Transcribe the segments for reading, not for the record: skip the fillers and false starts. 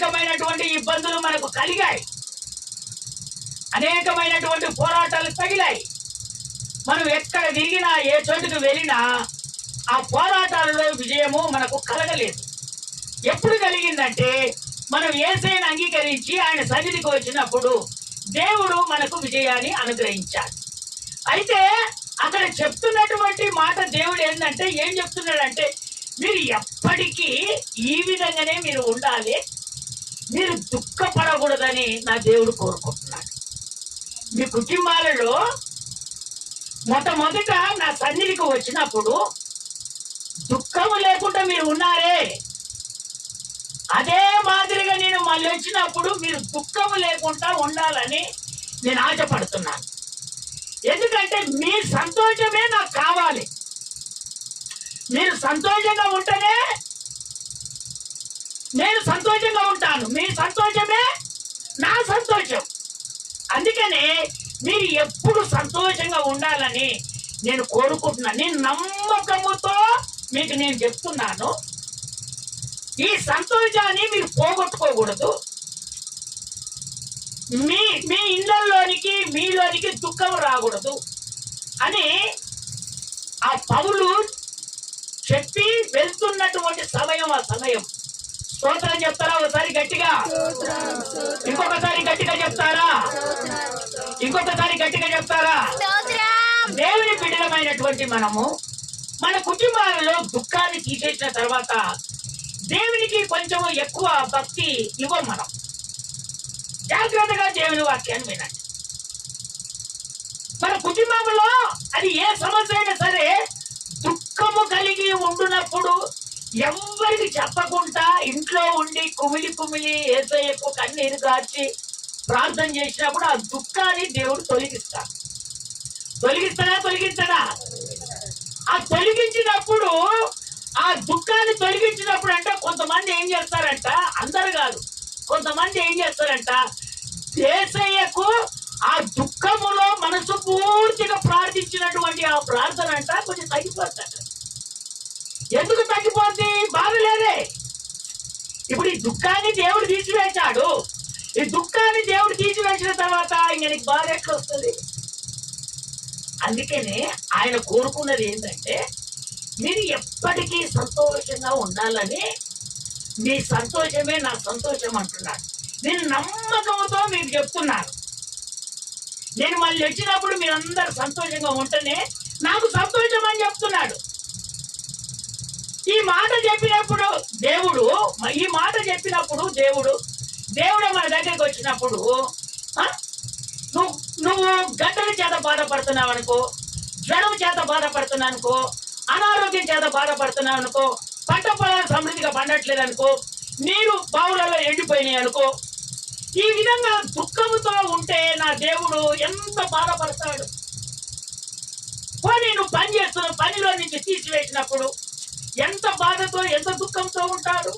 అనేకమైనటువంటి ఇబ్బందులు మనకు కలిగాయి, అనేకమైనటువంటి పోరాటాలు తగిలాయి. మనం ఎక్కడ తిరిగినా, ఏ చోటుకు వెళ్ళినా ఆ పోరాటాలలో విజయము మనకు కలగలేదు. ఎప్పుడు కలిగిందంటే మనం యేసయ్యను అంగీకరించి ఆయన సన్నిధికి వచ్చినప్పుడు దేవుడు మనకు విజయాన్ని అనుగ్రహించాడు. అయితే అక్కడ చెప్తున్నటువంటి మాట దేవుడు ఏంటంటే, ఏం చెప్తున్నాడంటే, మీరు ఎప్పటికీ ఈ విధంగానే మీరు ఉండాలి, మీరు దుఃఖపడకూడదని నా దేవుడు కోరుకుంటున్నాడు. మీ కుటుంబాలలో మొట్టమొదట నా సన్నిధికి వచ్చినప్పుడు దుఃఖము లేకుండా మీరు ఉన్నారే, అదే మాదిరిగా నేను మళ్ళీ వచ్చినప్పుడు మీరు దుఃఖము లేకుండా ఉండాలని నేను ఆశపడుతున్నాను. ఎందుకంటే మీ సంతోషమే నాకు కావాలి. మీరు సంతోషంగా ఉంటేనే నేను సంతోషంగా ఉంటాను. మీ సంతోషమే నా సంతోషం. అందుకనే మీరు ఎప్పుడు సంతోషంగా ఉండాలని నేను కోరుకుంటున్నాను. నేను నమ్మకముతో మీకు నేను చెప్తున్నాను, ఈ సంతోషాన్ని మీరు పోగొట్టుకోకూడదు. మీ ఇళ్ళల్లోనికి మీలోనికి దుఃఖం రాకూడదు అని ఆ పౌలు చెప్పి వెళ్తున్నటువంటి సమయం. ఆ సమయం స్తోత్రం చెప్తారా? ఒకసారి గట్టిగా, ఇంకొకసారి గట్టిగా చెప్తారా? ఇంకొకసారి గట్టిగా చెప్తారా? దేవుని బిడ్డలమైనటువంటి మనము మన కుటుంబాలలో దుఃఖాన్ని తీసేసిన తర్వాత దేవునికి కొంచెం ఎక్కువ భక్తి ఇవ్వం. మనం జాగ్రత్తగా దేవుని వాక్యాన్ని వినండి. మన కుటుంబంలో అది ఏ సమస్య అయినా సరే దుఃఖము కలిగి ఉండునప్పుడు ఎవరికి చెప్పకుండా ఇంట్లో ఉండి కుమిలి కుమిలి యేసయ్యకు కన్నీరు కార్చి ప్రార్థన చేసినప్పుడు ఆ దుఃఖాన్ని దేవుడు తొలగిస్తాడా? ఆ తొలగించినప్పుడు, ఆ దుఃఖాన్ని తొలగించినప్పుడు అంటే కొంతమంది ఏం చేస్తారంట, అందరు కాదు, కొంతమంది ఏం చేస్తారంట, యేసయ్యకు ఆ దుఃఖములో మనసు పూర్తిగా ప్రార్థించినటువంటి ఆ ప్రార్థన అంట కొంచెం తగ్గిపోతాడు. ఎందుకు తగ్గిపోద్ది? బాధలేదే. ఇప్పుడు ఈ దుఃఖాన్ని దేవుడు తీసివేశాడు. ఈ దుఃఖాన్ని దేవుడు తీసివేసిన తర్వాత ఇంక నీకు బాధ ఎట్లా వస్తుంది? అందుకనే ఆయన కోరుకున్నది ఏంటంటే, మీరు ఎప్పటికీ సంతోషంగా ఉండాలని, మీ సంతోషమే నా సంతోషం అంటున్నాడు. నేను నమ్మకంతో మీకు చెప్తున్నాను, నేను మళ్ళీ వచ్చినప్పుడు మీరందరూ సంతోషంగా ఉంటేనే నాకు సంతోషం అని చెప్తున్నాడు. ఈ మాట చెప్పినప్పుడు దేవుడు మన దగ్గరికి వచ్చినప్పుడు నువ్వు గడ్డల చేత బాధపడుతున్నావు అనుకో, జ్వరం చేత బాధపడుతున్నావు అనుకో, అనారోగ్యం చేత బాధపడుతున్నావు అనుకో, పంట పొలాలు సమృద్ధిగా పండట్లేదు అనుకో, నీరు బావులలో ఎండిపోయినాయి అనుకో, ఈ విధంగా దుఃఖంతో ఉంటే నా దేవుడు ఎంత బాధపడతాడు. పోనీ నువ్వు పని చేస్తున్న పనిలో నుంచి తీసివేసినప్పుడు ఎంత బాధతో, ఎంత దుఃఖంతో ఉంటాడు.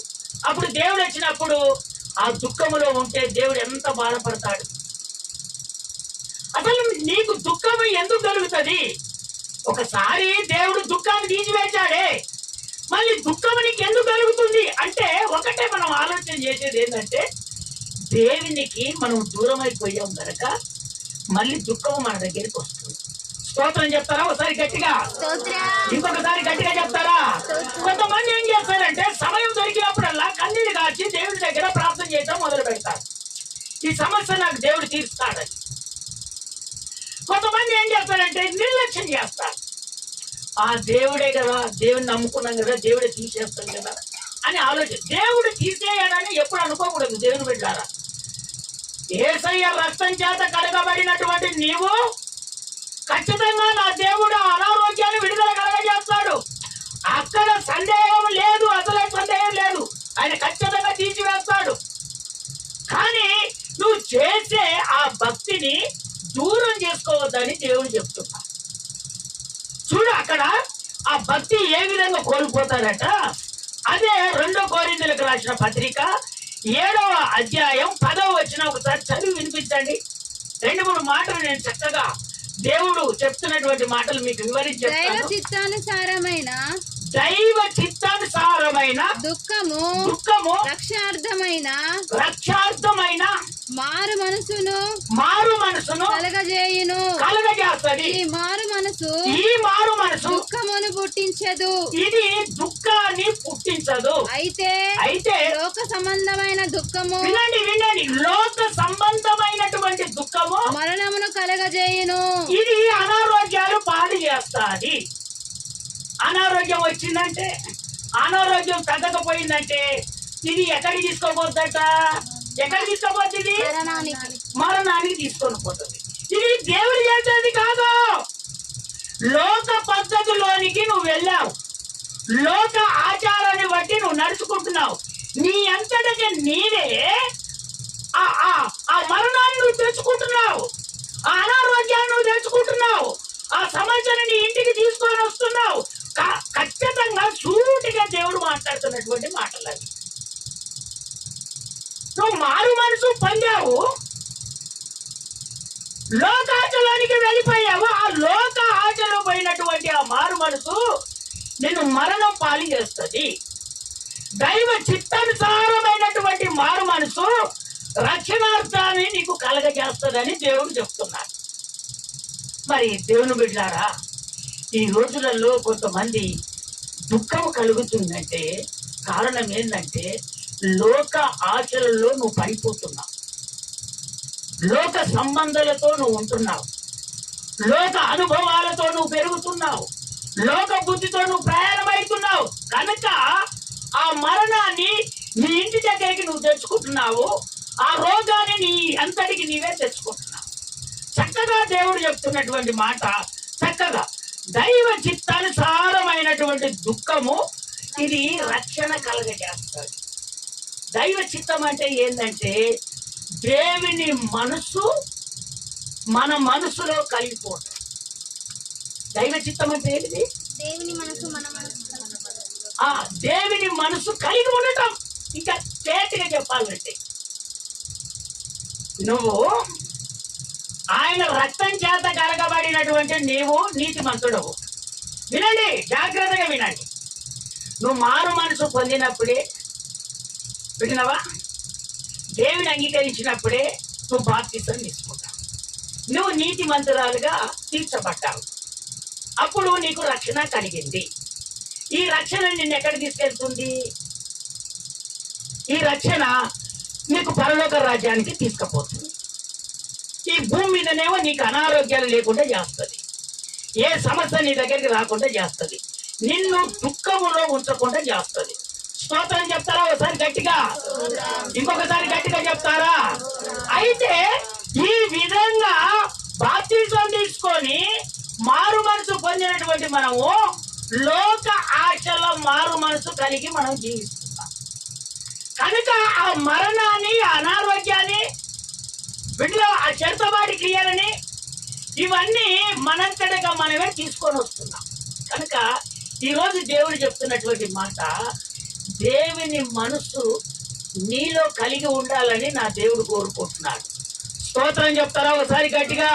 అప్పుడు దేవుడు వచ్చినప్పుడు ఆ దుఃఖములో ఉంటే దేవుడు ఎంత బాధపడతాడు. అసలు నీకు దుఃఖము ఎందుకు కలుగుతుంది? ఒకసారి దేవుడు దుఃఖాన్ని తీసివేశాడే, మళ్ళీ దుఃఖం నీకు ఎందుకు కలుగుతుంది అంటే, ఒకటే మనం ఆలోచన చేసేది ఏంటంటే, దేవునికి మనం దూరం అయిపోయాం కనుక మళ్ళీ దుఃఖం మన దగ్గరికి వస్తుంది. స్తోత్రం చెప్తారా? ఒకసారి గట్టిగా, ఇంకొకసారి గట్టిగా చెప్తారా? కొంతమంది ఏం చేస్తారంటే, సమయం దొరికినప్పుడల్లా కన్నీరు కాచి దేవుడి దగ్గర ప్రార్థన చేయడం మొదలు పెడతారు. ఈ సమస్య నాకు దేవుడు తీరుస్తాడని. కొంతమంది ఏం చేస్తారంటే నిర్లక్ష్యం చేస్తారు. ఆ దేవుడే కదా, దేవుడిని నమ్ముకున్నాం కదా, దేవుడే తీసేస్తాం కదా అని ఆలోచన. దేవుడు తీసేయడని ఎప్పుడు అనుకోకూడదు. దేవుని బిడ్డారా, యేసయ్య రక్తం చేత కడగబడినటువంటి నీవు ఖచ్చితంగా నా దేవుడు అనారోగ్యాన్ని విడుదల కలగజేస్తాడు. అక్కడ సందేహం లేదు, అసలే సందేహం లేదు. ఆయన ఖచ్చితంగా తీసివేస్తాడు. కానీ నువ్వు చేసే ఆ భక్తిని దూరం చేసుకోవద్దని దేవుడు చెప్తున్నా. చూడు, అక్కడ ఆ భక్తి ఏ విధంగా కోల్పోతారట. అదే 2 కొరింథీయులకు రాసిన పత్రిక 7వ అధ్యాయం 10వ వచనం ఒకసారి చదివి వినిపించండి. 2-3 మాటలు నేను చక్కగా దేవుడు చెప్తున్నటువంటి మాటలు మీకు వివరించి చెప్తాను. దైవ చిత్తానుసారమైన దుఃఖము రక్షార్థమైన మారు మనసును కలగజేస్తది. ఈ మారు మనసు దుఃఖమును పుట్టించదు. ఇది దుఃఖాన్ని పుట్టించదు. అయితే లోక సంబంధమైన దుఃఖము, వినండి, లోక సంబంధమైనటువంటి దుఃఖము మరణమును కలగజేయును. ఇది అనారోగ్యాలు పాడు చేస్తాది. అనారోగ్యం వచ్చిందంటే, అనారోగ్యం తగ్గకపోయిందంటే ఇది ఎక్కడికి తీసుకోబోద్దట? ఎక్కడికి తీసుకోబోతుంది? మరణానికి తీసుకొని పోతుంది. ఇది దేవుడు చేసేది కాదు. లోక పద్ధతిలోనికి నువ్వు వెళ్ళావు, లోక ఆచారాన్ని బట్టి నువ్వు నడుచుకుంటున్నావు. నీ అంతటికి నీవే ఆ మరణాన్ని నువ్వు తెచ్చుకుంటున్నావు, ఆ అనారోగ్యాన్ని నువ్వు తెచ్చుకుంటున్నావు, ఆ సమస్యను నీ ఇంటికి తీసుకొని వస్తున్నావు. ఖచ్చితంగా సూటిగా దేవుడు మాట్లాడుతున్నటువంటి మాటలు అవి. నువ్వు మారు మనసు పొందావు, లోకాచలోనికి వెళ్ళిపోయావు. ఆ లోక ఆచలో పోయినటువంటి ఆ మారు మనసు నిన్ను మరణం పాలు చేస్తుంది. దైవ చిత్తానుసారమైనటువంటి మారు మనసు రక్షణార్థాన్ని నీకు కలగజేస్తుందని దేవుడు చెప్తున్నాడు. మరి దేవుని బిడ్డలారా, ఈ రోజులలో కొంతమంది దుఃఖం కలుగుతుందంటే కారణం ఏంటంటే లోక ఆశలలో నువ్వు పడిపోతున్నావు, లోక సంబంధాలతో నువ్వు ఉంటున్నావు, లోక అనుభవాలతో నువ్వు పెరుగుతున్నావు, లోక బుద్ధితో నువ్వు ప్రయాణమవుతున్నావు. కనుక ఆ మరణాన్ని నీ ఇంటి దగ్గరికి నువ్వు తెచ్చుకుంటున్నావు, ఆ రోగాన్ని నీ అంతటికి నీవే తెచ్చుకుంటున్నావు. చక్కగా దేవుడు చెప్తున్నటువంటి మాట, చక్కగా దైవ చిత్తానుసారమైనటువంటి దుఃఖము ఇది రక్షణ కలగజేస్తుంది. దైవ చిత్తం అంటే ఏంటంటే దేవుని మనసు మన మనసులో కలిగిపోవటం. దైవ చిత్తం అంటే ఏంటిది? దేవుని మనసు కలిగి ఉండటం. ఇంకా తేటగా చెప్పాలంటే నువ్వు ఆయన రక్తం చేత కలగబడినటువంటి నీవు నీతిమంతుడవు. వినండి, జాగ్రత్తగా వినండి. నువ్వు మారు మనసు పొందినప్పుడే, విన్నావా, దేవుని అంగీకరించినప్పుడే నువ్వు బాప్తిసం తీసుకుంటావు. నువ్వు నీతిమంతురాలుగా తీర్చబడ్డావు. అప్పుడు నీకు రక్షణ కలిగింది. ఈ రక్షణ నిన్ను ఎక్కడ తీసుకెళ్తుంది? ఈ రక్షణ నీకు పరలోక రాజ్యానికి తీసుకుపోతుంది. ఈ భూమి మీదనేమో నీకు అనారోగ్యాలు లేకుండా చేస్తుంది, ఏ సమస్య నీ దగ్గరికి రాకుండా చేస్తుంది, నిన్ను దుఃఖములో ఉంచకుండా చేస్తుంది. స్తోత్రం చెప్తారా ఒకసారి గట్టిగా? ఇంకొకసారి గట్టిగా చెప్తారా? అయితే ఈ విధంగా బాప్తిజం తీసుకొని మారు మనసు పొందినటువంటి మనము లోక ఆశల మారు మనసు కలిగి మనం జీవిస్తున్నాం. కనుక ఆ మరణాన్ని, అనారోగ్యాన్ని, వీటిలో ఆ చేతబాడి క్రియలని ఇవన్నీ మనంతటగా మనమే తీసుకొని వస్తున్నాం. కనుక ఈరోజు దేవుడు చెప్తున్నటువంటి మాట, దేవుని మనసు నీలో కలిగి ఉండాలని నా దేవుడు కోరుకుంటున్నాడు. స్తోత్రం చెప్తారా ఒకసారి గట్టిగా?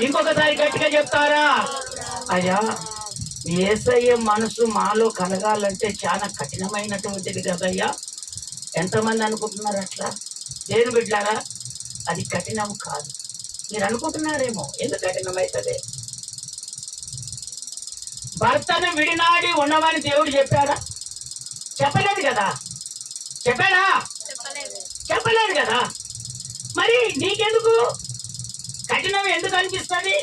ఇంకొకసారి గట్టిగా చెప్తారా? అయ్యా, యేసయ్య మనసు మాలో కలగాలంటే చాలా కఠినమైనటువంటిది కదయ్యా. ఎంతమంది అనుకుంటున్నారు అట్లా? దేవుని బిడ్డలారా, అది కఠినం కాదు. మీరు అనుకుంటున్నారేమో ఎందుకు కఠినమవుతుంది? భర్తను విడినాడి ఉండమని దేవుడు చెప్పాడా? చెప్పలేదు కదా. చెప్పాడా? చెప్పలేదు కదా. మరి నీకెందుకు కఠినం ఎందుకు అనిపిస్తుంది?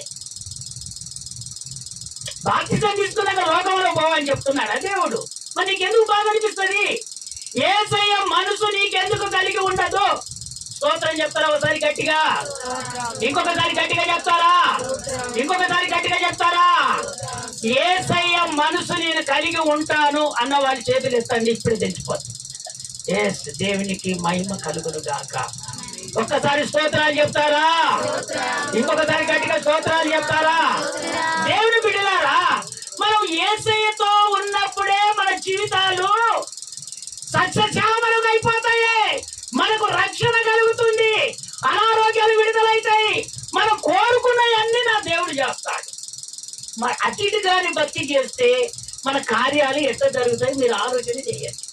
బాప్తిజం తీసుకున్నాక లోకంలో పోవని చెప్తున్నాడా దేవుడు? మరి నీకెందుకు బాగా అనిపిస్తుంది? యేసయ్య మనసు నీకెందుకు కలిగి ఉండదు? స్తోత్రం చెప్తారా ఒకసారి గట్టిగా? ఇంకొకసారి గట్టిగా చెప్తారా? ఇంకొకసారి గట్టిగా చెప్తారా? యేసయ్య మనసు నేను కలిగి ఉంటాను అన్న వారి చేతులు ఎత్తండి, ఇప్పుడు తెలిసిపోతుంది. దేవునికి మహిమ కలుగును గాక. ఒక్కసారి స్తోత్రాలు చెప్తారా? ఇంకొకసారి గట్టిగా స్తోత్రాలు చెప్తారా? దేవుని బిడ్డలారా, మనం యేసయ్యతో ఉన్నప్పుడే మన జీవితాలు సస్యశ్యామలం అయిపోతాయి. మనకు రక్షణ కలుగుతుంది, అనారోగ్యాలు విడుదలైతాయి, మనం కోరుకున్నవన్నీ నా దేవుడు చేస్తాడు. మరి అతిథిగాని భక్తి చేస్తే మన కార్యాలు ఎట్లా జరుగుతాయి మీరు ఆలోచన చేయండి.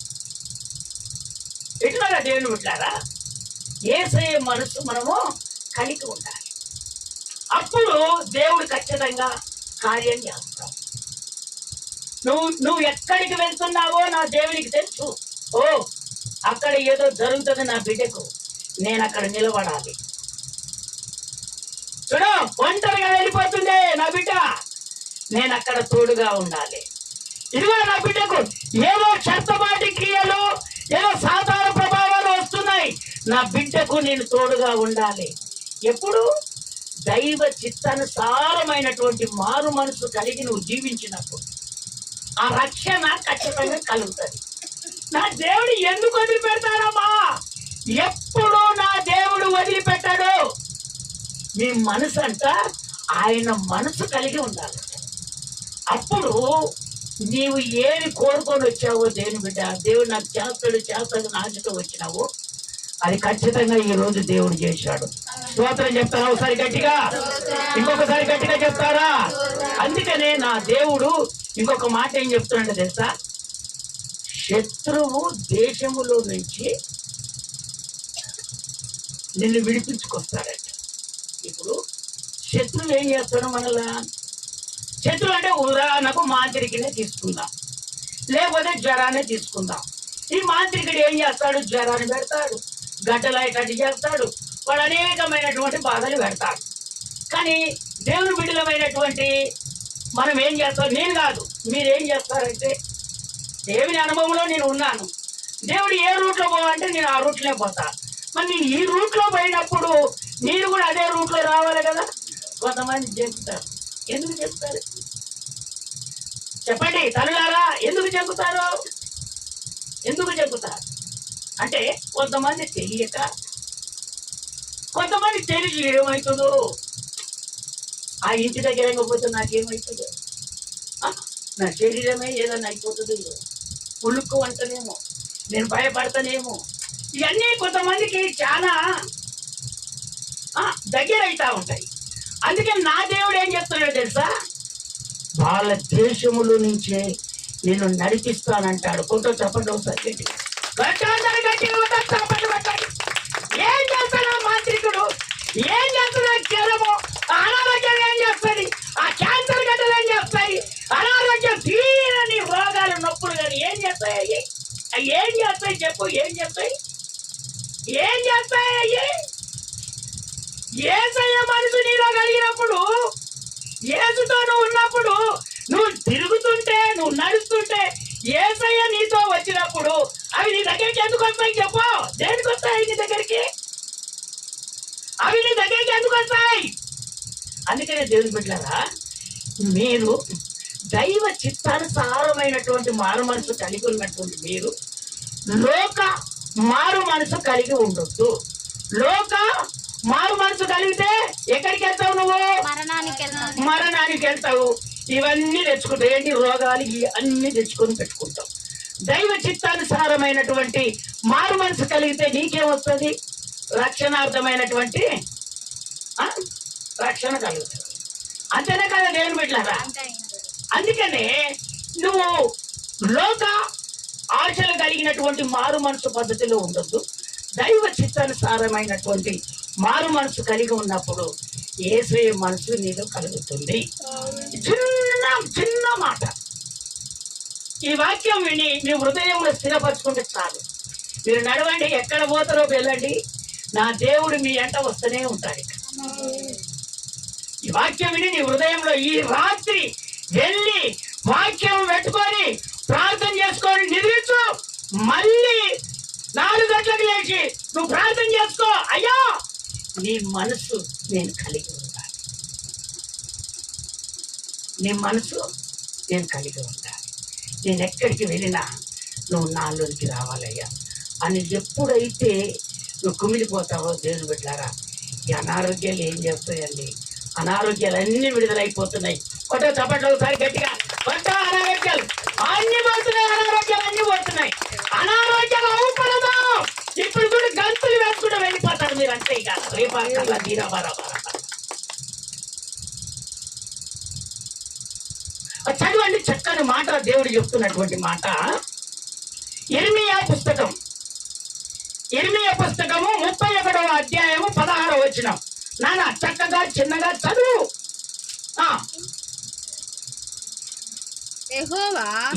ఎట్లాగా దేవుని బిడ్డారా, యేసయ్య మనసు మనము కలిగి ఉండాలి. అప్పుడు దేవుడు ఖచ్చితంగా కార్యం చేస్తాడు. నువ్వు ఎక్కడికి వెళ్తున్నావో నా దేవునికి తెలుసు. ఓ అక్కడ ఏదో జరుగుతుంది నా బిడ్డకు, నేను అక్కడ నిలబడాలి. చూడు ఒంటరిగా వెళ్ళిపోతుంది నా బిడ్డ, నేను అక్కడ తోడుగా ఉండాలి. ఇదిగో నా బిడ్డకు ఏదో చెత్తపాటి క్రియలు, ఏదో సాధారణ ప్రభావాలు వస్తున్నాయి, నా బిడ్డకు నేను తోడుగా ఉండాలి. ఎప్పుడు దైవ చిత్తానుసారమైనటువంటి మారు మనసు కలిగి నువ్వు జీవించినప్పుడు ఆ రక్షణ ఖచ్చితంగా కలుగుతుంది. నా దేవుడు ఎందుకు వదిలిపెడతాడమ్మా? ఎప్పుడు నా దేవుడు వదిలిపెట్టాడు. మీ మనసు అంట ఆయన మనసు కలిగి ఉండాలి. అప్పుడు నీవు ఏమి కోరుకొని వచ్చావో దేవుని బిడ్డ, దేవుడు నాకు చేస్తాడు ఆశతో వచ్చినావు, అది ఖచ్చితంగా ఈ రోజు దేవుడు చేశాడు. స్తోత్రం చెప్తారా ఒకసారి గట్టిగా, ఇంకొకసారి గట్టిగా చెప్తారా? అందుకనే నా దేవుడు ఇంకొక మాట ఏం చెప్తున్నాడు తెలుసా? శత్రువు దేశములో నుంచి నిన్ను విడిపించుకొస్తాడంట. ఇప్పుడు శత్రువు ఏం చేస్తాడు మనలా? శత్రువు అంటే ఉదాహరణకు మాంత్రికినే తీసుకుందాం, లేకపోతే జ్వరాన్ని తీసుకుందాం. ఈ మాంత్రికుడు ఏం చేస్తాడు? జ్వరాన్ని పెడతాడు, గడ్డలాయటట్టు చేస్తాడు, వాడు అనేకమైనటువంటి బాధలు పెడతాడు. కానీ దేవుని బిడ్డలమైనటువంటి మనం ఏం చేస్తాం? నేను కాదు, మీరేం చేస్తారంటే, దేవుని అనుభవంలో నేను ఉన్నాను. దేవుడు ఏ రూట్లో పోవాలంటే నేను ఆ రూట్లోనే పోతా. మరి నేను ఈ రూట్లో పోయినప్పుడు మీరు కూడా అదే రూట్లో రావాలి కదా. కొంతమంది చెప్తారు. ఎందుకు చెప్తారు చెప్పండి తల్లులారా? ఎందుకు చెబుతారు? ఎందుకు చెబుతారు అంటే కొంతమంది తెలియక, కొంతమంది తెలిసి ఏమవుతుందో, ఆ ఇంటి దగ్గర పోతే నాకేమవుతుందో, నా శరీరమే ఏదన్నా అయిపోతుందో, ఉలుక్కు అంటనేమో, నేను భయపడతానేమో, ఇవన్నీ కొంతమందికి చాలా దగ్గర అవుతా ఉంటాయి. అందుకని నా దేవుడు ఏం చెప్తున్నాడో తెలుసా? వాళ్ళ దేశముల నుంచే నేను నడిపిస్తానంటాడు. కొంత చెప్పండి ఒకసారి గట్టిగా, చెప్పండి పెట్టండి. ఏం చేస్తాడు మాంత్రికుడు? ఏం చేస్తున్నాడు? జ్వరము, అనారోగ్యం ఏం చేస్తుంది? ఆ క్యాన్సర్ గడ్డలు ఏం చేస్తాయి? అనారోగ్యం, తీరని రోగాలు, నొప్పులు కానీ ఏం చేస్తాయి? అవి ఏం చేస్తాయి చెప్పు? ఏం చేస్తాయి? ఏం చేస్తాయి అయ్యి? యేసయ్య మనసు నీలో కలిగినప్పుడు, యేసుతో నువ్వు ఉన్నప్పుడు, నువ్వు తిరుగుతుంటే, నువ్వు నడుస్తుంటే, యేసయ్య నీతో వచ్చినప్పుడు అవి నీ దగ్గరికి ఎందుకు వస్తాయి చెప్పు? దేనికి వస్తాయి నీ దగ్గరికి? అవి నీ దగ్గరికి ఎందుకు వస్తాయి? అందుకనే దేవుని బిడ్డలారా, మీరు దైవ చిత్తానుసారమైనటువంటి మారు మనసు కలిగి ఉన్నటువంటి మీరు లోక మారు మనసు కలిగి ఉండొద్దు. లోక మారు మనసు కలిగితే ఎక్కడికి వెళ్తావు? నువ్వు మరణానికి వెళ్తావు. ఇవన్నీ తెచ్చుకుంటావు. ఏంటి? రోగాలు అన్ని తెచ్చుకొని పెట్టుకుంటావు. దైవ చిత్తానుసారమైనటువంటి మారు మనసు కలిగితే నీకేమొస్తుంది? రక్షణార్థమైనటువంటి రక్షణ కలుగుతుంది. అంతేనే కదా దేవుని బిడ్డలారా? అందుకనే నువ్వు లోక ఆశలు కలిగినటువంటి మారు మనసు పద్ధతిలో ఉండొద్దు. దైవ చిత్తానుసారమైనటువంటి మారు మనసు కలిగి ఉన్నప్పుడు యేసయ్య మనసు నీలో కలుగుతుంది. చిన్న మాట, ఈ వాక్యం విని మీ హృదయంలో స్థిరపరచుకుంటే చాలు. మీరు నడవండి, ఎక్కడ పోతారో వెళ్ళండి, నా దేవుడు మీ ఎంట వస్తూనే ఉంటాడు. ఈ వాక్యం విని నీ హృదయంలో ఈ రాత్రి వెళ్ళి వాక్యం పెట్టుకొని ప్రార్థన చేసుకొని నిద్రించు. మళ్ళీ 4 గంటలకు లేచి నువ్వు ప్రార్థన చేసుకో. అయ్యో నీ మనసు నేను కలిగి ఉండాలి, నీ మనసు నేను కలిగి ఉండాలి, నేను ఎక్కడికి వెళ్ళినా నువ్వు నాలోనికి రావాలయ్యా అని ఎప్పుడైతే నువ్వు కుమిలిపోతావో దేవుని బిడ్డలారా, ఈ అనారోగ్యాలు ఏం చేస్తాయండి? అనారోగ్యాలు అన్ని విడుదలైపోతున్నాయి. కొత్త చప్పట్లు ఒకసారి గట్టిగా. కొత్త అనారోగ్యాలు అన్ని పోతున్నాయి, అనారోగ్యాలు అన్ని పోతున్నాయి. అనారోగ్యాలు అవుపడదు. ఇప్పుడు చూడు, గంతులు వేసుకుంటూ వెళ్ళిపోతారు మీరు అంతే. ఇక రేపా తీరా చదవండి చక్కని మాట దేవుడు చెప్తున్నటువంటి మాట ఇర్మీయా పుస్తకము 31వ అధ్యాయము 16వ వచనం. నాన్న చక్కగా చిన్నగా చదువు.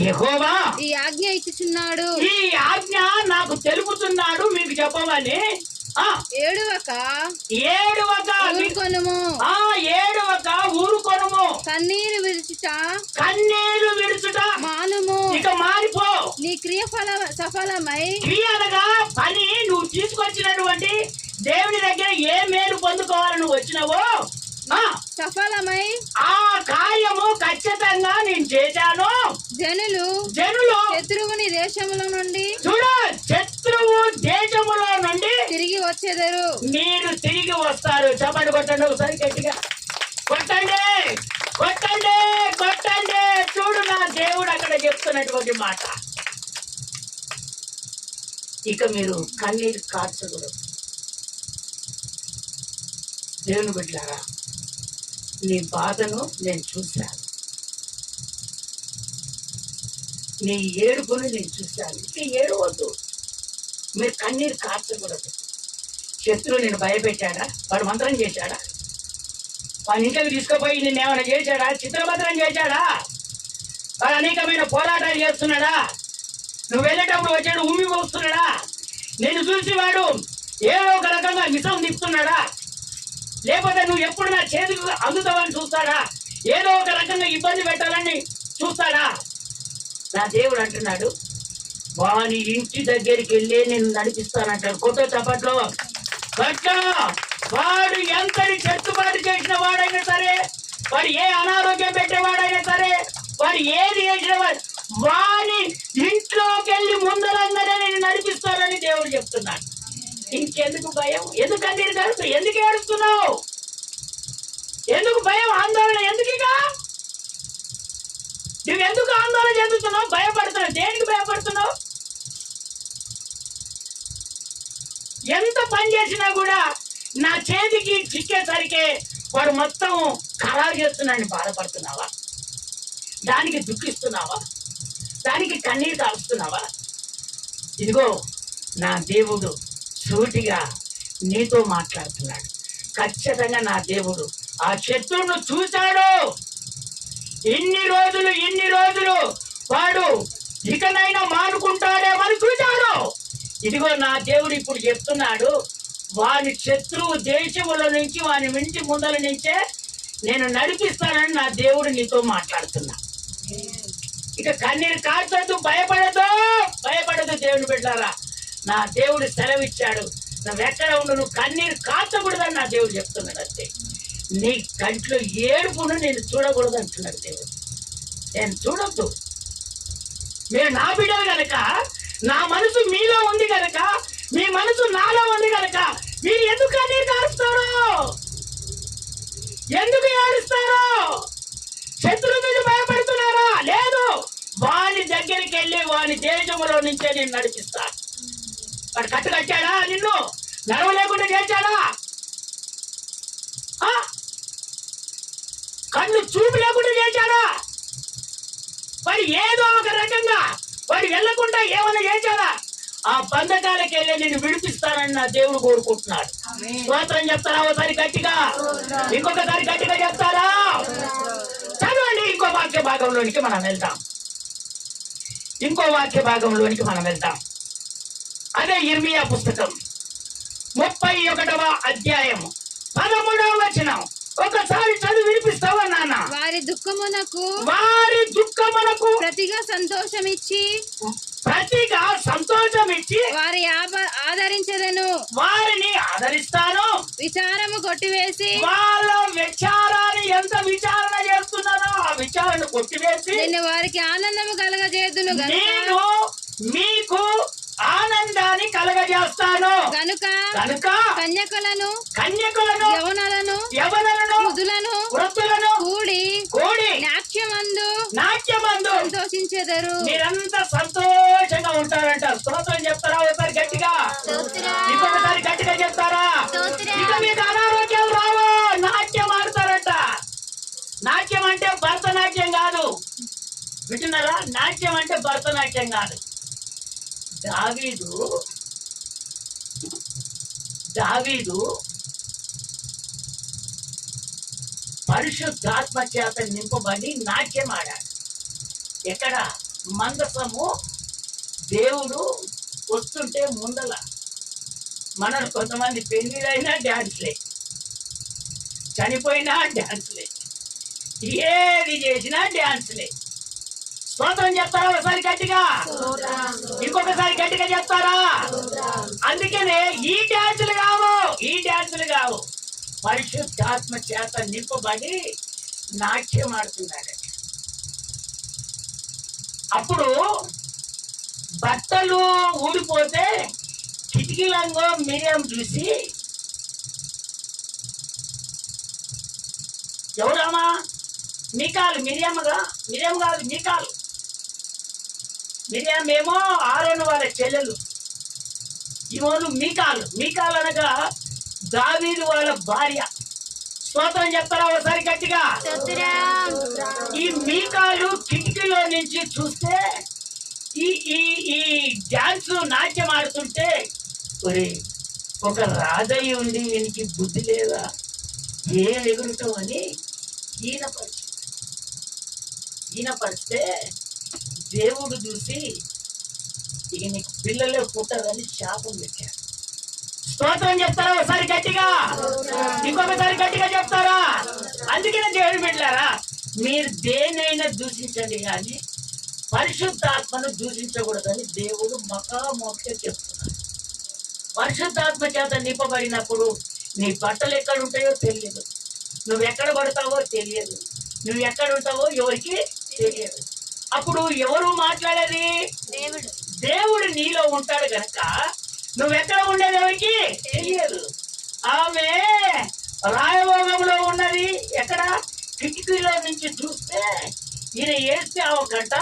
యెహోవా ఈ ఆజ్ఞ ఇచ్చుచున్నాడు, ఈ ఆజ్ఞ నాకు తెలుపుతున్నాడు మీకు చెప్పమని. ఏడువక ఊరుకొనుము, ఊరుకొనుము, కన్నీరు విడుచుట మానుము. ఇక మారిపో. నీ క్రియ సఫలమై, క్రియ అనగా పని, నువ్వు తీసుకొచ్చినటువంటి దేవుని దగ్గర ఏ మేలు పొందుకోవాలని నువ్వు వచ్చినావో సఫలమై ఆ కార్యము ఖచ్చితంగా నేను చేశాను. జనులు శత్రువుని దేశముల నుండి శత్రువు దేశములో నుండి తిరిగి వచ్చేదరు. మీరు తిరిగి వస్తారు. చెప్పండి, కొట్టండి ఒకసారి గట్టిగా కొట్టండి, కొట్టండి, కొట్టండి. చూడు నా దేవుడు అక్కడ చెప్తున్నటువంటి మాట. ఇక మీరు కన్నీరు కార్చకూడదు. దేవుని బిడ్డలారా, నీ బాధను నేను చూశాను, నీ ఏడుపును నేను చూశాను. ఇక ఏడవద్దు, మీరు కన్నీరు కార్చకూడదు. శత్రువు నేను భయపెట్టాడా? వాడు మంత్రం చేశాడా? వాడి ఇంట్లోకి తీసుకుపోయి నిన్ను ఏమైనా చేశాడా? చిత్రభద్రం చేశాడా? వాడు అనేకమైన పోరాటాలు చేస్తున్నాడా? నువ్వు వెళ్ళేటప్పుడు వచ్చాడు ఉమ్మి పోస్తున్నాడా? నేను చూసి వాడు ఏదో ఒక రకంగా మిసం తిప్పుతున్నాడా? లేకపోతే నువ్వు ఎప్పుడు నా చేతికి అందుతావని చూస్తాడా? ఏదో ఒక రకంగా ఇబ్బంది పెట్టాలని చూస్తాడా? నా దేవుడు అంటున్నాడు, వాని ఇంటి దగ్గరికి వెళ్ళి నేను నడిపిస్తానంటాడు. కొట్ట చప్పట్లో కొట్ట. వాడు ఎంతటి చెట్టుబాటు చేసిన వాడైనా సరే, వాడు ఏ అనారోగ్యం పెట్టేవాడైనా సరే, వాడు ఏది చేసిన వాడు, వాని ఇంట్లోకి వెళ్ళి ముందరంగానే నేను నడిపిస్తానని దేవుడు చెప్తున్నాడు. ఇంకెందుకు భయం? ఎందుకు కన్నీరు కలుపు? ఎందుకు ఏడుస్తున్నావు? ఎందుకు భయం, ఆందోళన? ఎందుకు? ఇక నువ్వు ఎందుకు ఆందోళన చెందుతున్నావు, భయపడుతున్నావు? దేనికి భయపడుతున్నావు? ఎంత పని చేసినా కూడా నా చేతికి చిక్కేసరికి వాడు మొత్తం ఖరారు చేస్తున్నాడని బాధపడుతున్నావా? దానికి దుఃఖిస్తున్నావా? దానికి కన్నీరు కాలుస్తున్నావా? ఇదిగో నా దేవుడు సూటిగా నీతో మాట్లాడుతున్నాడు. ఖచ్చితంగా నా దేవుడు ఆ శత్రువును చూశాడు. ఇన్ని రోజులు వాడు ఇకనైనా మానుకుంటాడేమని చూశాడు. ఇదిగో నా దేవుడు ఇప్పుడు చెప్తున్నాడు, వాని శత్రువు దేశముల నుంచి, వాని ఇంటి ముందల నుంచే నేను నడిపిస్తానని నా దేవుడు నీతో మాట్లాడుతున్నా. ఇక కన్నీరు కార్చొద్దు, భయపడదు దేవుని బిడ్డలారా. నా దేవుడు సెలవిచ్చాడు, నువ్వెక్కడ ఉండు, నువ్వు కన్నీరు కార్చకూడదని నా దేవుడు చెప్తున్నాడు. అంతే, నీ కంట్లో ఏడుపును నేను చూడకూడదు అంటున్నాడు దేవుడు. నేను చూడొద్దు. మీరు నా బిడ్డలు కనుక, నా మనసు మీలో ఉంది కనుక, మీ మనసు నాలో ఉంది కనుక మీరు ఎందుకు కన్నీరు కారుస్తారు? ఎందుకు ఏడుస్తారు? శత్రువు మీద భయపడుతున్నారా? లేదు, వాని దగ్గరికి వెళ్ళి వాని దేశంలో నుంచే నేను నడిపిస్తాను. వాడు కట్టు కట్టాడా? నిన్ను నడవ లేకుండా చేశాడా? కన్ను చూపు లేకుండా చేశాడా? వాడు ఏదో ఒక రకంగా వాడు వెళ్లకుండా ఏమైనా చేశాడా? ఆ బంధకాలకి వెళ్ళి నేను విడిపిస్తానని నా దేవుడు కోరుకుంటున్నాడు. స్తోత్రం చెప్తారా ఒకసారి గట్టిగా? ఇంకొకసారి గట్టిగా చెప్తారా? చదవండి, ఇంకో వాక్య భాగంలోనికి మనం వెళ్తాం. అదే ఇర్మీయా పుస్తకం 31వ అధ్యాయం 13వ వచనం. ఒకసారి చదివి వినిపిస్తావా నాన్న? వారి దుఃఖమునకు ప్రతిగా సంతోషమిచ్చి వారి ఆదరించదను, వారిని ఆదరిస్తాను. విచారము కొట్టివేసి, వాళ్ళ విచారాన్ని ఎంత విచారణ చేస్తున్నారో ఆ విచారణ కొట్టివేసి నేను వారికి ఆనందము కలగజేదును. నేను మీకు ఆనందాన్ని కలగజేస్తాను గనుక కన్యకలను యవనులను వృద్ధులను కూడి నాట్యమందు సంతోషించెదరు. మీరంతా సంతోషంగా ఉంటారంట. స్తోత్రం చెప్తారా ఒకసారి గట్టిగా? ఇంకొకసారి గట్టిగా చెప్తారా? ఇక మీకు అనారోగ్యాలు రావు, నాట్యం ఆడతారంట. నాట్యం అంటే భరతనాట్యం కాదు. చూస్తున్నారా? నాట్యం అంటే భరతనాట్యం కాదు. దావీదు పరిశుద్ధాత్మ చేత నింపబడి నాట్యం ఆడాడు. ఎక్కడ? మందసము దేవుడు వస్తుంటే ముందల. మన కొంతమంది పెళ్లిళ్ళైనా డాన్స్లే, చనిపోయినా డాన్స్లే, ఏది చేసినా డాన్స్లే. స్తోత్రం చెప్తారా ఒకసారి గట్టిగా? ఇంకొకసారి గట్టిగా చెప్తారా? అందుకనే ఈ డాన్సులు కావు, పరిశుద్ధాత్మ చేత నింపబడి నాట్యం ఆడుతున్నాడు. అప్పుడు బట్టలు ఊడిపోతే కిటికీలంగో మిరియం చూసి, ఎవరమ్మా? మిరియం కాదు, మిరియం ఏమో ఆరోను వాళ్ళ చెల్లెలు, ఈమెను మీకాలు అనగా దావీదు వాళ్ళ భార్య. స్తోత్రం చెప్తారా ఒకసారి గట్టిగా? ఈ మీకాలు కిటికీలో నుంచి చూస్తే ఈ డాన్స్ నాట్యం ఆడుతుంటే, ఒరే ఒక రాజయ్య ఉండి వీనికి బుద్ధి లేదా, ఏం ఎగురుతాం అని ఈయనపరిస్తే దేవుడు చూసి ఇక నీకు పిల్లలే పుట్టదని శాపం పెట్టాడు. స్తోత్రం చెప్తారా ఒకసారి గట్టిగా? ఇంకొకసారి గట్టిగా చెప్తారా? అందుకనే దేవుడు బిడ్డలారా, మీరు దేనైనా దూషించండి కానీ పరిశుద్ధాత్మను దూషించకూడదని దేవుడు మోకే చెప్తున్నాడు. పరిశుద్ధాత్మ చేత నింపబడినప్పుడు నీ బట్టలు ఎక్కడ ఉంటాయో తెలియదు, నువ్వు ఎక్కడ పడతావో తెలియదు, నువ్వు ఎక్కడ ఉంటావో ఎవరికి తెలియదు. అప్పుడు ఎవరు మాట్లాడేది? దేవుడు నీలో ఉంటాడు గనక నువ్వెక్కడ ఉండేది ఎవరికి తెలియదు. ఆమె రాయభోగంలో ఉన్నది. ఎక్కడ? కిటికీలో నుంచి చూస్తే ఈయన వేస్తే ఆ గంట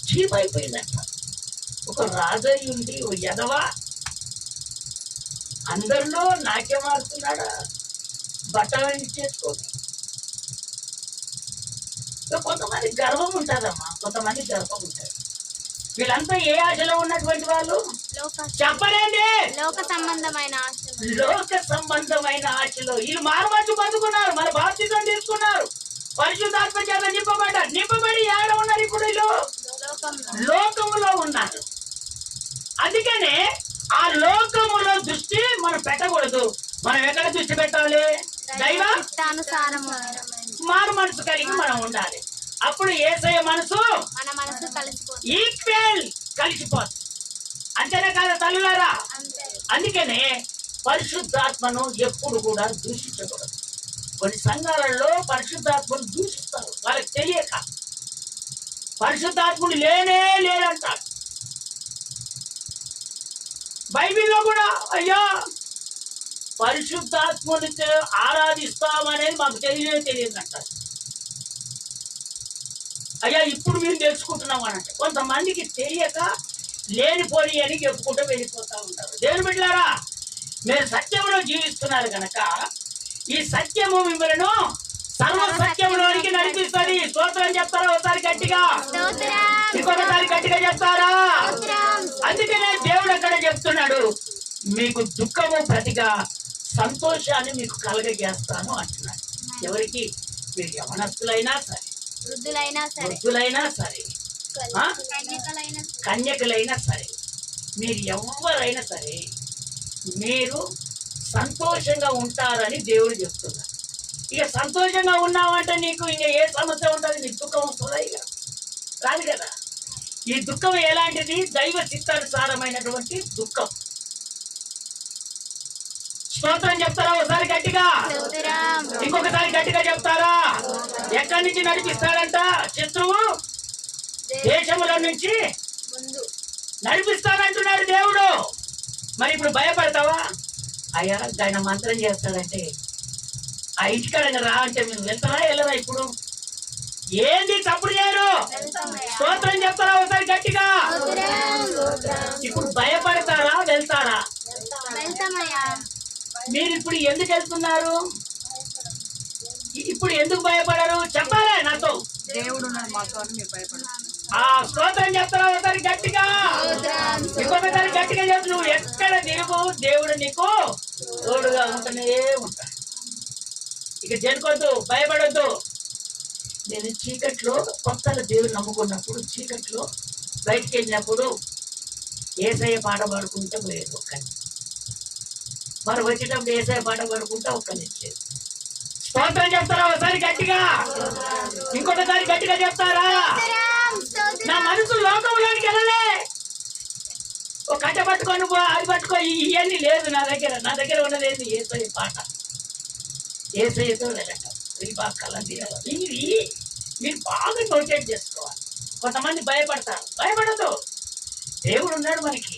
చీప్ అయిపోయిందంట. ఒక రాజయ్య ఉండి ఓ ఎదవా అందరిలో నాట్యం ఆడుతున్నాడా? బట్టలు చేసుకోండి. కొంతమంది గర్వం ఉంటుందమ్మా, కొంతమంది గర్వం ఉంటుంది. వీళ్ళంతా ఏ ఆశలో ఉన్నటువంటి వాళ్ళు చెప్పలేండి? లోక సంబంధమైన ఆశలో వీళ్ళు మారుమచ్చు బతుకున్నారు, మన బాధ్యత తీసుకున్నారు, పరిశుద్ధాత్మ చేత నింపబడి ఏడ ఉన్నారు? ఇప్పుడు వీళ్ళు లోకములో ఉన్నారు. అందుకనే ఆ లోకములో దృష్టి మనం పెట్టకూడదు. మనం ఎక్కడ దృష్టి పెట్టాలి? దైవ మారు మనసు కలిగి మనం ఉండాలి. అప్పుడు యేసయ్య మనసు ఈక్వల్ కలిసిపోతుంది. అంతేనే కాదా తల్లులారా? అందుకనే పరిశుద్ధాత్మను ఎప్పుడు కూడా దూషించకూడదు. కొన్ని సంఘాలలో పరిశుద్ధాత్మను దూషిస్తారు, వాళ్ళకి తెలియక. పరిశుద్ధాత్ముడు లేడంటారు. బైబిల్లో కూడా అయ్యా పరిశుద్ధాత్మని ఆరాధిస్తామనేది మాకు తెలియదు అంటారు. అయ్యా ఇప్పుడు మేము తెలుసుకుంటున్నాం అనంటే కొంతమందికి తెలియక లేనిపోని అని చెప్పుకుంటూ వెళ్ళిపోతా ఉంటారు. దేవుని బిడ్డలారా, మీరు సత్యంలో జీవిస్తున్నారు కనుక ఈ సత్యము మిమ్మల్ని సర్వ సత్యంలోనికి నడిపిస్తుంది. స్తోత్రం చెప్తారా ఒకసారి గట్టిగా? ఇంకొకసారి గట్టిగా చెప్తారా? అందుకనే దేవుడు అక్కడ చెప్తున్నాడు, మీకు దుఃఖము ప్రతిగా సంతోషాన్ని మీకు కలగజేస్తాను అంటున్నాడు. ఎవరికి? మీరు యవనస్తులైనా సరే, వృద్ధులైనా సరే, కన్యకలైనా సరే, మీరు ఎవరైనా సరే మీరు సంతోషంగా ఉంటారని దేవుడు చెప్తున్నాడు. ఇక సంతోషంగా ఉన్నావంటే నీకు ఇంకా ఏ సమస్య ఉంటుంది? నీకు దుఃఖం వస్తుందా? ఇక రాదు కదా. ఈ దుఃఖం ఎలాంటిది? దైవ చిత్తానుసారమైనటువంటి దుఃఖం. స్తోత్రం చెప్తారా ఒకసారి గట్టిగా? ఇంకొకసారి గట్టిగా చెప్తారా? ఎక్కడి నుంచి నడిపిస్తాడంట? శత్రువు దేశముల నుంచి నడిపిస్తానంటున్నాడు దేవుడు. మరి ఇప్పుడు భయపడతావా? అయ్యా ఆయన మంత్రం చేస్తాడంటే ఆ ఇంటికాడ రా అంటే మీరు వెళ్తారా వెళ్ళరా? ఇప్పుడు ఏంది తప్పుడు చేయరు? స్తోత్రం చెప్తారా ఒకసారి గట్టిగా? ఇప్పుడు భయపడతారా వెళ్తారా? మీరు ఇప్పుడు ఎందుకు వెళ్తున్నారు? ఇప్పుడు ఎందుకు భయపడరు? చెప్పాలా నాతో? దేవుడు ఉన్నాడు మాతో అని మీరు భయపడదు. ఆ స్తోత్రం చెప్తారా ఒకసారి గట్టిగా, ఇంకొకసారి గట్టిగా చెప్పు. నువ్వు ఎక్కడ తిరుగు దేవుడు నీకు తోడుగా ఉంటూనే ఉంటాడు. ఇక జనుకోద్దు, భయపడొద్దు. నేను చీకట్లో కొత్తలో దేవుడు నమ్ముకున్నప్పుడు చీకట్లో బయటికి వెళ్ళినప్పుడు ఏసయ్య పాట పాడుకుంటూ పోయేది ఒక్కని, మరి వచ్చేటప్పుడు ఏసయ్య పాట పాడుకుంటా ఒక్కనిచ్చేది. స్తోత్రం చెప్తారా ఒకసారి గట్టిగా, ఇంకొకసారి గట్టిగా చెప్తారా? నా మనసు లోకంలోనికి వెళ్ళలే. ఒక కట్ట పట్టుకొని అది పట్టుకో, ఇవన్నీ లేదు నా దగ్గర. నా దగ్గర ఉన్నది ఏంది? ఏసయ్య పాట. ఏసయ్యతో వెళ్ళటం ఇవి మీరు బాగా నోటేట్ చేసుకోవాలి. కొంతమంది భయపడతారు, భయపడదు. దేవుడు ఉన్నాడు మనకి.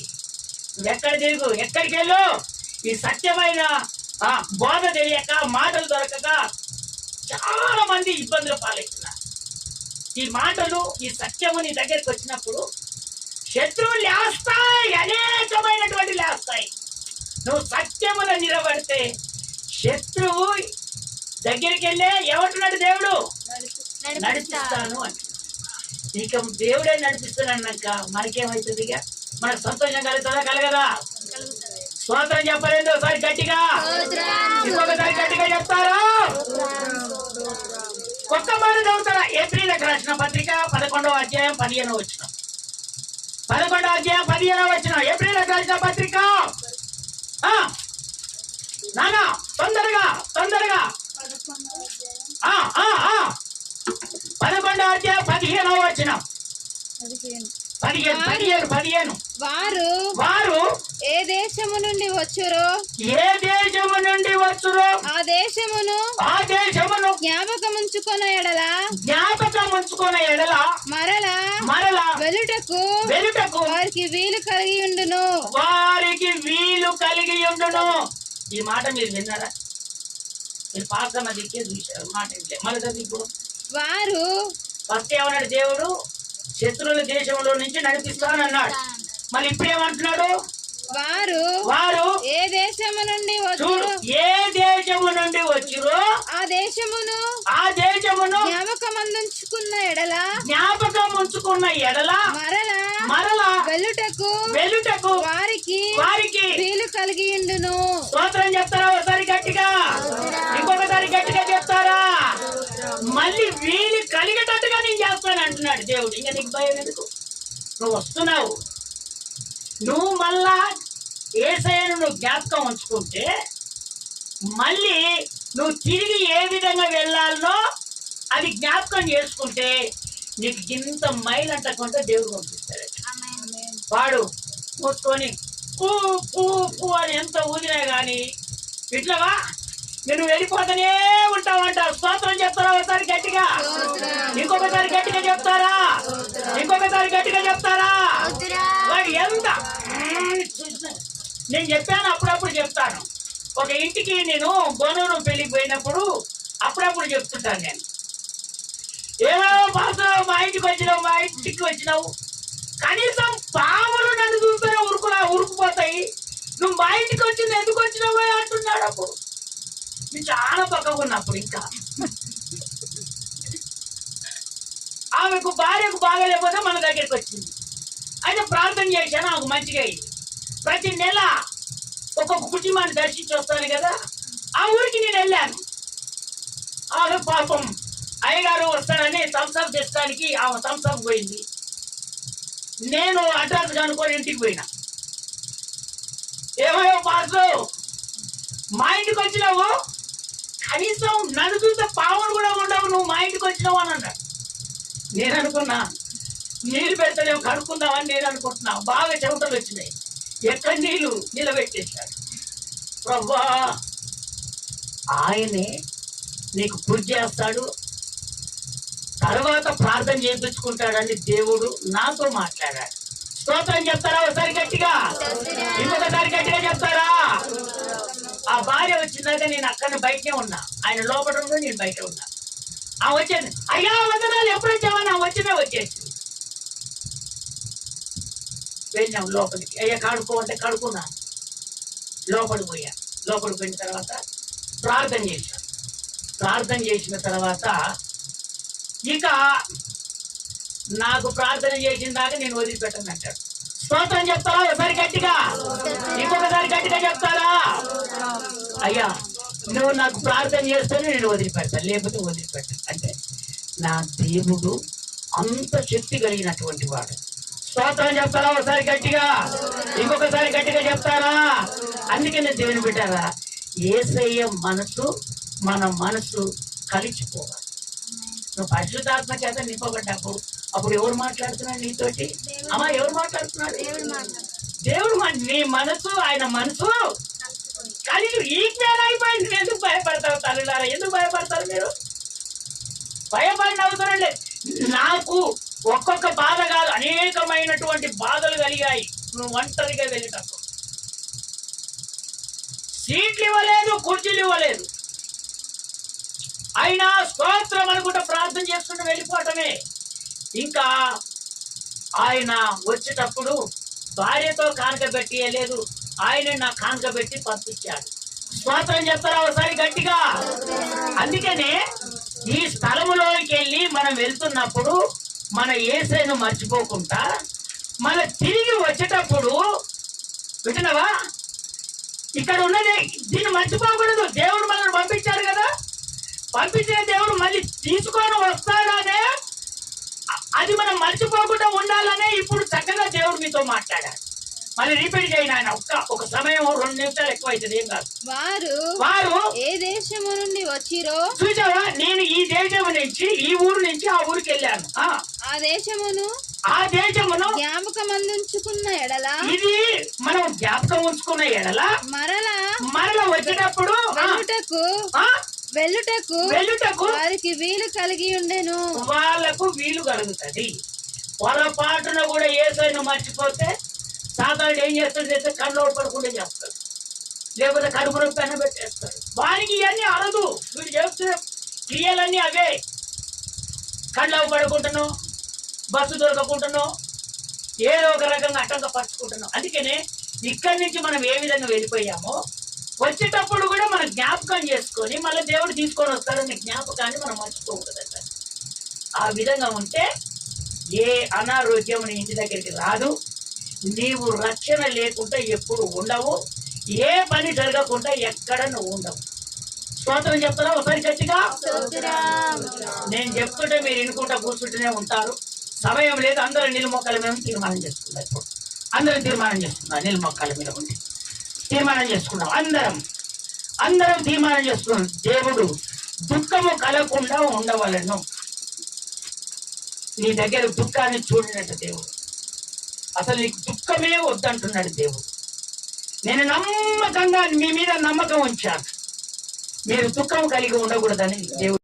నువ్వు ఎక్కడ తిరుగు, ఎక్కడికి వెళ్ళు. ఈ సత్యమైన బోధ తెలియక, మాటలు దొరకక చాలా మంది ఇబ్బందులు పాలవుతున్నారు. ఈ మాటలు, ఈ సత్యము నీ దగ్గరికి వచ్చినప్పుడు శత్రువులు లేస్తాయి, అనేకమైనటువంటి లేస్తాయి. నువ్వు సత్యములో నిలబడితే శత్రువు దగ్గరికి వెళ్ళే ఏమంటున్నాడు? దేవుడు నడిపిస్తాను అంటే. ఇక దేవుడే నడిపిస్తాను అన్నాక మనకేమవుతుంది? ఇక మనకు సంతోషం కలుగుతుందా? కలగదా? స్తోత్రం చెప్పలేదు ఒకసారి గట్టిగా, ఇంకొకసారి గట్టిగా చెప్తారా? ఒక్క మాట చదువుతారా? ఏప్రిల్కి రాసిన పత్రిక 11వ అధ్యాయం 15వ వచనం. 11వ అధ్యాయం 15వ వచనం. ఏప్రిల్కి రాసిన పత్రిక. నానా తొందరగా తొందరగా. 11వ అధ్యాయం 15వ వచనం. 15. వారు ఏ దేశము నుండి వచ్చురో ఆ దేశమును జ్ఞాపకముంచుకొన ఎడల మరలా వెలుటకు వారికి వీలు కలిగి ఉండును. ఈ మాట మీరు విన్నారా? మీరు పాకమ్మ దిక్కే చూశారు. మాట మళ్ళీ ఇప్పుడు వారు ఫస్ట్ ఏమన్నాడు? దేవుడు శత్రువుల దేశంలో నుంచి నడిపిస్తానన్నాడు. మళ్ళీ ఇప్పుడు ఏమంటున్నాడు? వారు ఏ దేశము నుండి వచ్చురో ఆ దేశమును జ్ఞాపకం ఉంచుకున్న ఎడల మరలా వెలుటకు వారికి వీలు కలిగి ఉండును. స్తోత్రం చెప్తారా ఒకసారి గట్టిగా, ఇంకొకసారి గట్టిగా చెప్తారా? మళ్ళీ వీలు కలిగేటట్టుగా నేను చేస్తాను అంటున్నాడు దేవుడు. ఇంకా నీకు భయం ఎందుకు? నువ్వు వస్తున్నావు, నువ్వు మళ్ళా యేసయ్యను నువ్వు జ్ఞాపకం ఉంచుకుంటే మళ్ళీ నువ్వు తిరిగి ఏ విధంగా వెళ్ళాలనో అది జ్ఞాపకం చేసుకుంటే నీకు ఇంత మైల్ అంటకుంటే దేవుడు పంపిస్తాడు. వాడు మూసుకొని పూ పూ పూ అని ఎంత ఊదినా కానీ ఇట్లావా నేను వెళ్ళిపోతూనే ఉంటావంట. స్తోత్రం చెప్తారా ఒకసారి గట్టిగా, ఇంకొకసారి గట్టిగా చెప్తారా? ఇంకొకసారి గట్టిగా చెప్తారా? వాడు ఎంత నేను చెప్పాను, అప్పుడప్పుడు చెప్తాను. ఒక ఇంటికి నేను బోనూరు పెళ్లికి పోయినప్పుడు అప్పుడప్పుడు చెప్తుంటాను నేను. ఏమో పాస్టర్ మా ఇంటికి వచ్చినావు కనీసం పాములు నన్ను చూస్తేనే ఉరుకుపోతాయి, నువ్వు మా ఇంటికి వచ్చింది ఎందుకు వచ్చినావు అంటున్నాడు. అప్పుడు నేను చాలా పక్కగా ఉన్నప్పుడు ఇంకా ఆమెకు భార్యకు బాగాలేకపోతే మన దగ్గరికి వచ్చింది. అయితే ప్రార్థన చేశాను, ఆమెకు మంచిగా అయింది. ప్రతి నెల ఒక్కొక్క కుటుంబాన్ని దర్శించి వస్తాను కదా, ఆ ఊరికి నేను వెళ్ళాను. ఆమె పాపం అయ్యగారు వస్తాడని థమ్స్అప్ తెచ్చడానికి ఆమె థమ్స్అప్ పోయింది. నేను అడ్రస్ కనుక్కొని ఇంటికి పోయినా. ఏమయ్యో పాస్టర్ మా ఇంటికి వచ్చినావు, కనీసం నన్ను చూస్తే పావులు కూడా ఉండవు, నువ్వు మా ఇంటికి వచ్చినావు అని అన్నాడు. నేను అనుకున్నా నీళ్ళు పెడతలేము కడుక్కుందామని నేను అనుకుంటున్నా. బాగా చెమటలు వచ్చినాయి, ఎక్కడ నీళ్ళు నిలబెట్టేశాడు. ప్రభా ఆయనే నీకు పూజ చేస్తాడు, తర్వాత ప్రార్థన చేయించుకుంటాడని దేవుడు నాతో మాట్లాడాడు. స్తోత్రం చెప్తారా ఒకసారి గట్టిగా, ఇంకొకసారి గట్టిగా చెప్తారా? ఆ భార్య వచ్చిందాక నేను అక్కడ బయటనే ఉన్నా, ఆయన లోపల ఉన్నా, నేను బయట ఉన్నా. ఆ వచ్చేది అయ్యా వందనాలు ఎప్పుడు వచ్చావా? నా వచ్చేసి వెళ్ళాం లోపలికి. అయ్యా కడుక్కో అంటే కడుక్కున్నా, లోపలికి పోయా. లోపలికి పోయిన తర్వాత ప్రార్థన చేసిన తర్వాత ఇక నాకు ప్రార్థన చేసిన దాకా నేను వదిలిపెట్టను అంటాడు. స్తోత్రం చెప్తారా ఒకసారి గట్టిగా, ఇంకొకసారి గట్టిగా చెప్తారా? అయ్యా నువ్వు నాకు ప్రార్థన చేస్తేనే నేను వదిలిపెడతాను, లేకపోతే వదిలిపెట్టాను అంటే నా దేవుడు అంత శక్తి కలిగినటువంటి వాడు. స్తోత్రం చెప్తారా ఒకసారి గట్టిగా, ఇంకొకసారి గట్టిగా చెప్తారా? అందుకనే దేవుని బిడ్డారా, యేసయ్య మనసు మన మనసు కలిసిపోవాలి. నువ్వు పరిశుద్ధాత్మ చేత నింపబడ్డప్పుడు అప్పుడు ఎవరు మాట్లాడుతున్నాడు నీతోటి? అమ్మా ఎవరు మాట్లాడుతున్నాడు? దేవుడు నీ మనసు ఆయన మనసు కలిసి ఈక్వల్ అయిపోయింది. ఎందుకు భయపడతారు తల్లులారా? ఎందుకు భయపడతారు మీరు? భయపడిన అవసరం లేదు. నాకు ఒక్కొక్క బాధ కాదు, అనేకమైనటువంటి బాధలు కలిగాయి. నువ్వు ఒంటరిగా వెళ్ళేటప్పుడు సీట్లు ఇవ్వలేదు, కుర్చీలు ఇవ్వలేదు, అయినా స్తోత్రం అనుకుంటా ప్రార్థన చేసుకుంటూ వెళ్ళిపోవటమే. ఇంకా ఆయన వచ్చేటప్పుడు భార్యతో కానుక పెట్టియలేదు, ఆయన నా కానుక పెట్టి పంపించాడు. స్తోత్రం చెప్తారా ఒకసారి గట్టిగా? అందుకనే ఈ స్థలములోకి వెళ్ళి మనం వెళ్తున్నప్పుడు మన యేసయ్యను మర్చిపోకుండా మన తిరిగి వచ్చేటప్పుడు వింటున్నావా? ఇక్కడ ఉన్నది దీన్ని మర్చిపోకూడదు. దేవుడు మనల్ని పంపించాడు కదా, పంపించిన దేవుడు మళ్ళీ తీసుకొని వస్తాడనే అది మనం మర్చిపోకుండా ఉండాలనే ఇప్పుడు చక్కగా దేవుడు మీతో మాట్లాడాడు. మళ్ళీ రిపీట్ చేయండి. ఆయన ఒక సమయం 2 నిమిషాలు ఎక్కువ అవుతుంది, ఏం కాదు. వారు ఏ దేశము నుండి వచ్చిరో చూసావా, నేను ఈ దేశము నుంచి ఈ ఊరు నుంచి ఆ ఊరికి వెళ్ళాను. ఆ దేశమును జ్ఞాపకం ఉంచుకున్న ఎడల, ఇది మనం జ్ఞాపకం ఉంచుకున్న ఎడల మరల వచ్చేటప్పుడు వెళ్ళుటకు వారికి వీలు కలిగి ఉండెను. వాళ్ళకు వీలు కలుగుతుంది. పొరపాటున కూడా యేసయ్యను మర్చిపోతే సాధారణ ఏం చేస్తాడు? కళ్ళు పడకుండా చేస్తాడు, లేకపోతే కడుపు నొప్పి అన్న పెట్టేస్తాడు. వారికి ఇవన్నీ అరదు. వీడు చేస్తున్న క్రియలన్నీ అవే. కళ్ళు పడుకుంటున్నాను, బస్సు దొరకకుంటున్నాను, ఏదో ఒక రకంగా అట్టంగా పరుచుకుంటున్నాం. అందుకనే ఇక్కడి నుంచి మనం ఏ విధంగా వెళ్ళిపోయామో వచ్చేటప్పుడు కూడా మనం జ్ఞాపకం చేసుకొని మళ్ళీ దేవుడు తీసుకొని వస్తాడని జ్ఞాపకాన్ని మనం మర్చిపోకూడదంట. ఆ విధంగా ఉంటే ఏ అనారోగ్యం నీ ఇంటి దగ్గరికి రాదు. నీవు రక్షణ లేకుండా ఎప్పుడు ఉండవు. ఏ పని జరగకుండా ఎక్కడ నువ్వు ఉండవు. స్తోత్రం చెప్తారా ఒకసారి గట్టిగా? నేను చెప్తుంటే మీరు వినుకుంటా కూర్చుంటూనే ఉంటారు. సమయం లేదు. అందరూ నిలుమొక్కల మీద తీర్మానం చేసుకున్నారు. ఇప్పుడు అందరం తీర్మానం చేసుకున్నారు. నిలుమొక్కల మీద ఉండి తీర్మానం చేసుకున్నాం. అందరం తీర్మానం చేసుకున్నాం. దేవుడు దుఃఖము కలగకుండా ఉండవలను. నీ దగ్గర దుఃఖాన్ని చూడినట్టు దేవుడు అసలు నీకు దుఃఖమే వద్దంటున్నాడు దేవుడు. నేను నమ్మకంగా మీ మీద నమ్మకం ఉంచాను, మీరు దుఃఖం కలిగి ఉండకూడదని దేవుడు